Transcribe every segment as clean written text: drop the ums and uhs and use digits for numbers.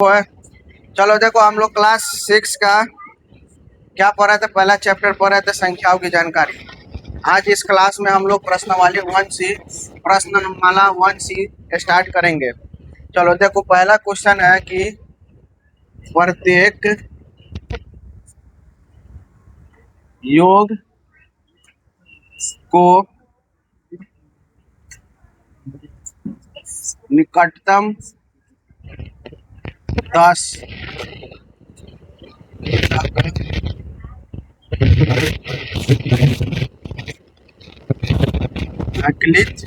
वो है। चलो देखो हम लोग क्लास 6 का क्या पढ़ रहे थे, पहला चैप्टर पढ़ रहे थे संख्याओं की जानकारी। आज इस क्लास में हम लोग प्रश्नमाला 1C स्टार्ट करेंगे। चलो देखो पहला क्वेश्चन है कि प्रत्येक योग को निकटतम 10 आकलित।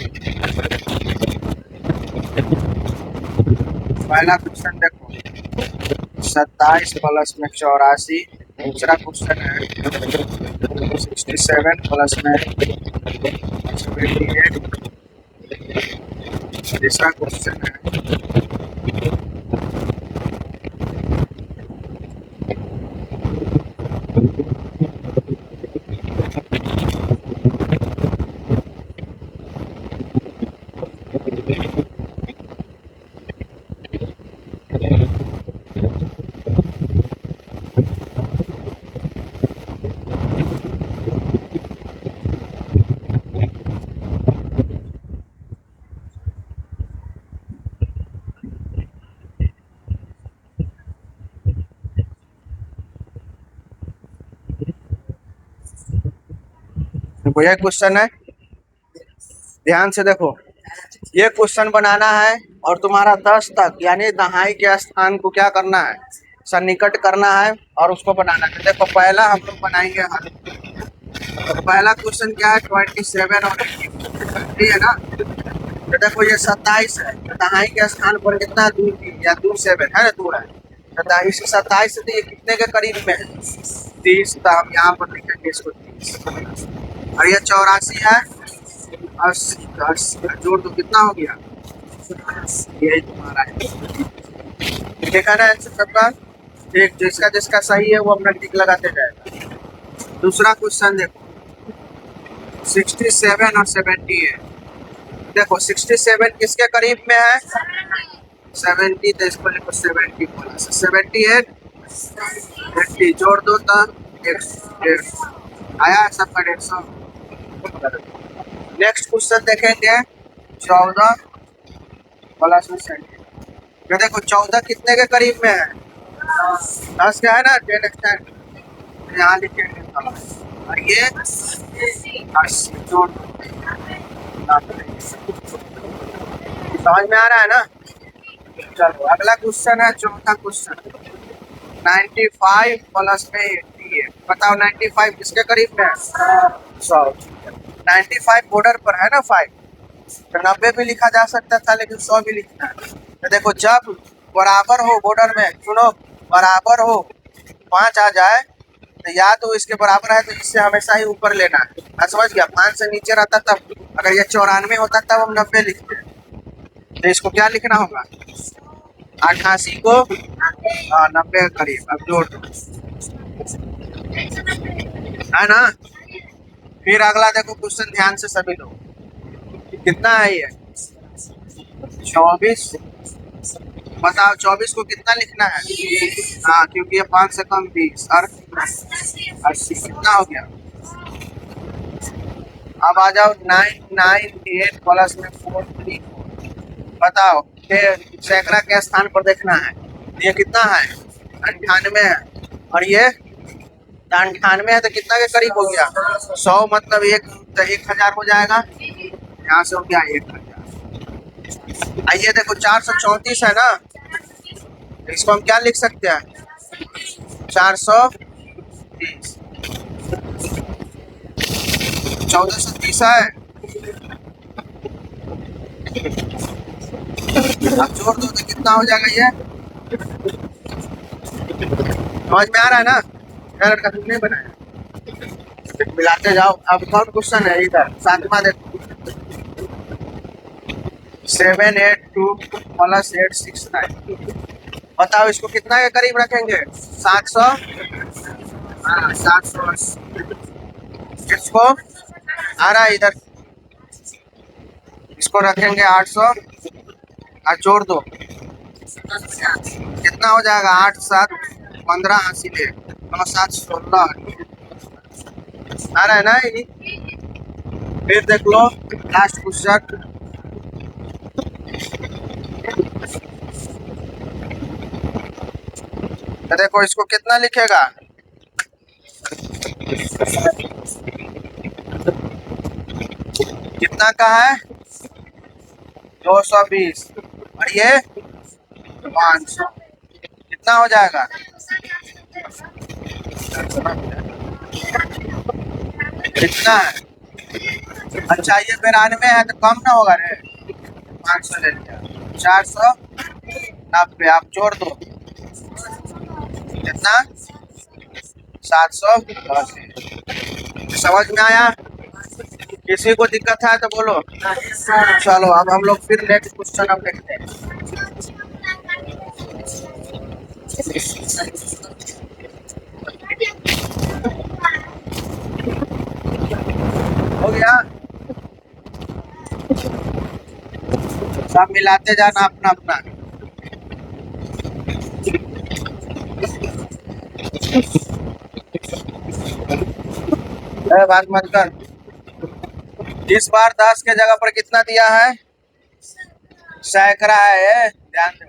पहला क्वेश्चन देखो 27 प्लस में 84। दूसरा क्वेश्चन है 67 प्लस में 78। तीसरा क्वेश्चन है देखो ये क्वेश्चन है, ध्यान से देखो। ये क्वेश्चन बनाना है और तुम्हारा 10 तक यानी दहाई के स्थान को क्या करना है, सन्निकट करना है और उसको बनाना है। देखो पहला हम लोग बनाएंगे हल। तो पहला क्वेश्चन क्या है 27 और 20 है ना। तो देखो ये 27 है, दहाई के स्थान पर कितना दूर या दूर 7 है ना, दूर है। तो 27 से ये कितने के करीब में है, 30। तो हम यहाँ पर लिखेंगे इसको 30। और ये 84 है, 80 जोड़ तो कितना हो गया, यही तुम्हारा है। देखा ना आंसर सबका, एक जिसका जिसका सही है वो अपना टिक लगाते जाए। दूसरा क्वेश्चन देखो 67 और 78। देखो 67 किसके करीब में है, 70। तो इसको लिखो 70 प्लस 78 80 जोड़ दो तो 150 आया सबका 150। नेक्स्ट क्वेश्चन देखेंगे 14 प्लस में 70। देखो 14 कितने के करीब में है, 10 का है ना, 10 एक्सटेंड यहाँ लिखेंगे। और ये 80 जोड़ दो। समझ में आ रहा है ना। चलो अगला क्वेश्चन है, चौथा क्वेश्चन 95 प्लस में 80 है। बताओ 95 किसके करीब में है, 100। 95 बॉर्डर पर है ना 5, तो 90 भी लिखा जा सकता था लेकिन 100 भी लिखना है। तो देखो जब बराबर हो बॉर्डर में, सुनो बराबर हो 5 आ जाए तो या तो इसके बराबर है तो इससे हमेशा ही ऊपर लेना है। मैं समझ गया, 5 से नीचे रहता तब, अगर ये 94 होता तब हम 90 लिखते हैं। तो इसको क्या लिखना होगा, 88 को 90 के करीब। अब जोड़ दो है ना। फिर अगला देखो क्वेश्चन ध्यान से सभी लोग, कितना है ये 24। बताओ 24 को कितना लिखना है, हाँ क्योंकि ये 5 से कम 20 और 80 कितना हो गया। अब आ जाओ 998 प्लस में 434। बताओ सैकड़ा के स्थान पर देखना है, ये कितना है 98 है और ये 98 है तो कितना के करीब हो गया, 100 मतलब एक, तो 1000 हो जाएगा। यहाँ से हो गया 1000। आइए देखो 434 है ना, इसको हम क्या लिख सकते हैं 430। 1430 है। अब जोड़ दो तो कितना हो जाएगा, ये समझ में आ रहा है ना। मेरा लड़का तुमने बनाया, मिलाते जाओ। अब कौन क्वेश्चन है इधर, सातवां देखो 782 प्लस 869। बताओ इसको कितना के करीब रखेंगे, 700, हाँ 780। इसको आ रहा है इधर, इसको रखेंगे 800 और जोड़ दो कितना हो जाएगा? 8 7 15 80 ले 9 7 16 आ रहा है ना ये? फिर देख लो लास्ट क्वेश्चन। तो देखो इसको कितना लिखेगा? कितना का है? 220 और ये 500, कितना हो जाएगा? कितना है? अच्छा ये 92 है तो कम ना होगा रे। 500 ले लिया, 490 आप जोड़ दो, कितना? 780। समझ में आया? किसी को दिक्कत है तो बोलो। चलो अब हम लोग फिर नेक्स्ट क्वेश्चन अब देखते हैं। हो गया? सब मिलाते जाना अपना अपना। बात मत कर। इस बार 10 के जगह पर कितना दिया है? सैकड़ा है, ध्यान दो।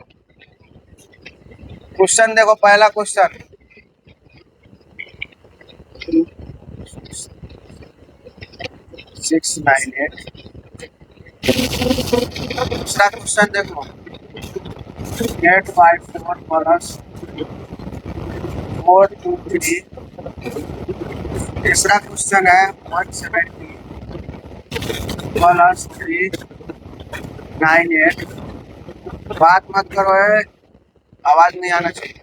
क्वेश्चन देखो, पहला क्वेश्चन 698। दूसरा क्वेश्चन देखो 8/4 प्लस 423। तीसरा क्वेश्चन है 170 प्लस 398। बात मत करो है, आवाज नहीं आना चाहिए।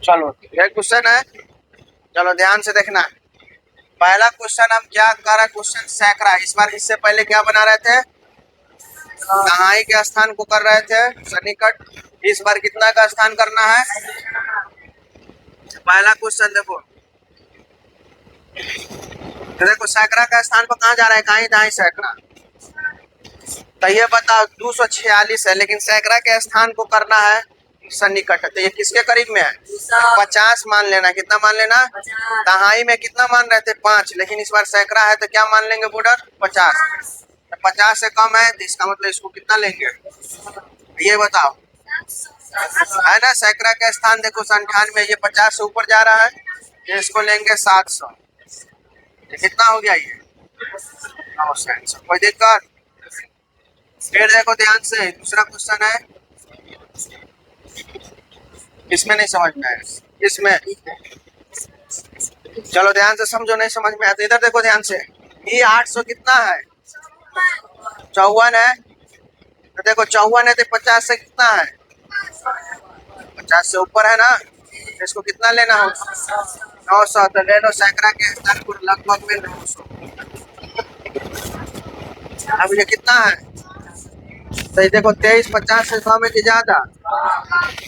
चलो ये क्वेश्चन है, चलो ध्यान से देखना। पहला क्वेश्चन हम क्या कर रहे हैं? क्वेश्चन सैकड़ा। इस बार इससे पहले क्या बना रहे थे? दहाई के स्थान को कर रहे थे सन्निकट। इस बार कितना का स्थान करना है? पहला क्वेश्चन देखो, तो देखो सैकड़ा का स्थान पर कहाँ जा रहा है? कहीं दहाई सैकड़ा। तो ये बताओ 246 है, लेकिन सैकड़ा के स्थान को करना है सन्निकट। तो ये किसके करीब में है? 50 मान लेना। कितना मान लेना? दहाई में कितना मान रहे थे? 5, लेकिन इस बार सैकड़ा है तो क्या मान लेंगे बॉर्डर? 50। तो 50 से कम है तो इसका मतलब इसको कितना लेंगे? ये बताओ, है ना? सैकड़ा का स्थान देखो 98, ये 50 से ऊपर जा रहा है, ये इसको लेंगे 700। ये कितना हो गया? ये 900। कोई दिक्कत? फिर देखो ध्यान से, दूसरा क्वेश्चन है, इसमें नहीं समझ में आया, इसमें चलो ध्यान से समझो। नहीं समझ में आया तो इधर देखो ध्यान से। ये 800 कितना है? 54 है। तो देखो 54 है तो 50 से कितना है? 50 से ऊपर है ना, इसको कितना लेना हो? 900। तो ले लो सैकड़ा के स्थान पर लगभग में 900। अब ये कितना है? तो ये देखो 23 50 से कम है कि ज्यादा?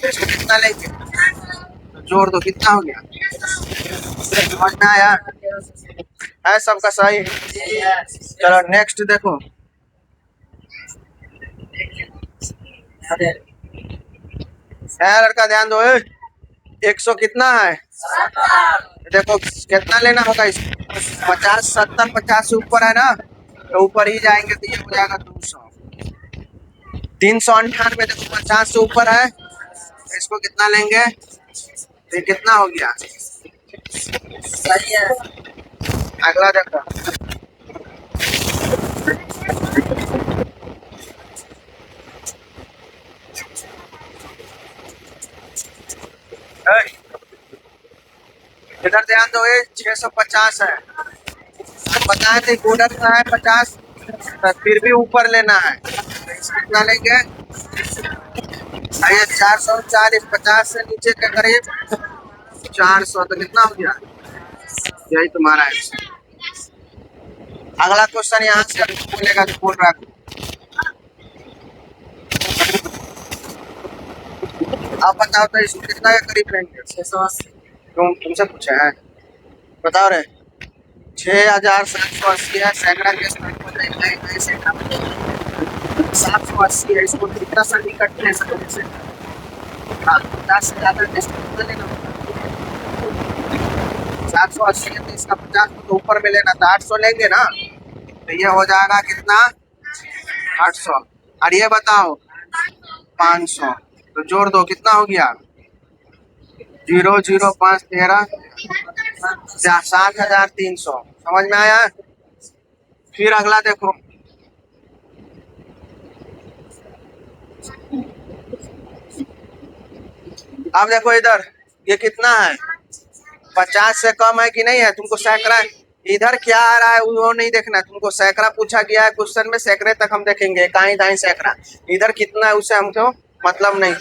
इसको कितना लेंगे? तो जोड़ दो, कितना हो गया? समझ में आया? है सबका सही? चलो नेक्स्ट देखो, है लड़का ध्यान दो। 100 कितना है? देखो कितना लेना होगा इसको? 50 70 50 से ऊपर है ना, तो ऊपर ही जाएंगे तो ये हो जाएगा 200। 398 देखो 50 से ऊपर है, तो इसको कितना लेंगे? ये कितना हो गया? अगला देखो, इधर ध्यान दो। ये 650 है, बताए थे बॉर्डर का है 50, तो फिर भी ऊपर लेना है, तो कितना लेंगे? ये 440, 50 से नीचे के करीब 400, तो कितना हो गया? यही तुम्हारा आंसर। अगला क्वेश्चन यहाँ से बोलेगा तो बोल रहा। आप बताओ तो इसको कितना के करीब रहेंगे? 680। तुमसे पूछे हैं, बताओ रे। 6780 है, सैकड़ा के स्थान पर नहीं, सैकड़ा 780 है। इसको कितना सा निकट ले सकते से 50 से ज्यादा डिस्टेंस लेना होगा। 780 है तो इसका 50 तो ऊपर में लेना था, 800 लेंगे ना, तो ये हो जाएगा कितना? 800। और ये बताओ 500, तो जोड़ दो, कितना हो गया? 0 0 5 13, 7300। समझ में आया? फिर अगला देखो, अब देखो इधर, ये कितना है? 50 से कम है कि नहीं है? तुमको सैकड़ा इधर क्या आ रहा है वो नहीं देखना, तुमको सैकड़ा पूछा गया है क्वेश्चन में, सैकड़े तक हम देखेंगे, कहीं दाएं सैकड़ा। इधर कितना है उससे हमको मतलब नहीं।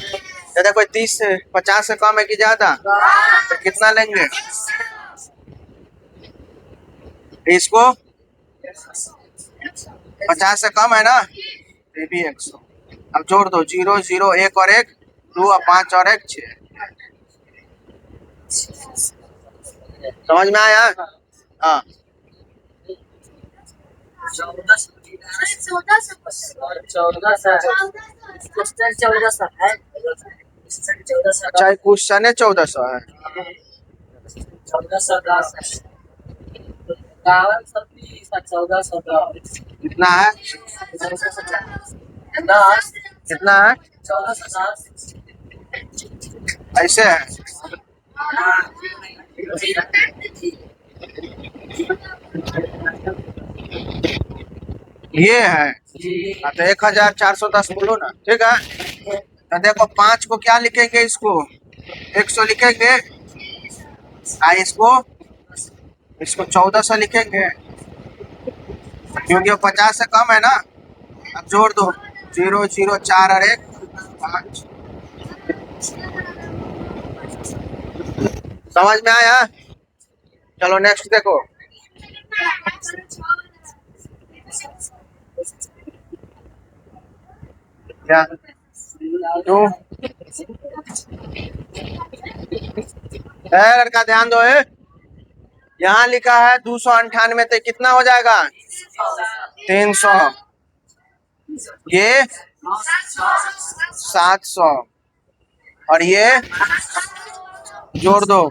तो देखो 30 से 50 से कम है कि ज्यादा, तो कितना लेंगे इसको? 50 से कम है ना, ये भी 100। अब जोड़ दो, 0 0 1 और 1 2 और 5 और 1 6। समझ में आया? हाँ। 1400 है। अच्छा, क्वेश्चन है 1400 है। 1400 कितना है? कितना है? ऐसे है। ये है तो 1410 बोलो ना, ठीक है। तो देखो 5 को क्या लिखेंगे? इसको 100 लिखेंगे, इसको 1400 लिखेंगे, क्योंकि वो 50 से कम है ना। अब जोड़ दो, 0 0 4 और 1 5। समझ में आया? चलो नेक्स्ट देखो, क्या तो लड़का ध्यान दो, यहाँ लिखा है 298, तो कितना हो जाएगा? 300। ये 700 और ये जोड़ दो,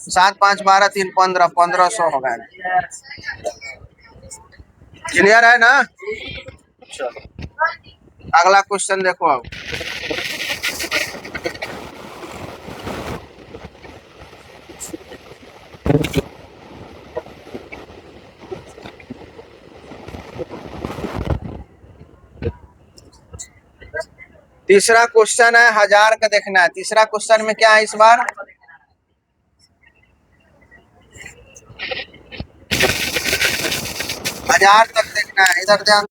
7 5 12 3 15, 1500 हो गया। क्लियर है ना? चलो अगला क्वेश्चन देखो। अब तीसरा क्वेश्चन है, 1000 का देखना है। तीसरा क्वेश्चन में क्या है इस बार? 1000 तक देखना है। इधर ध्यान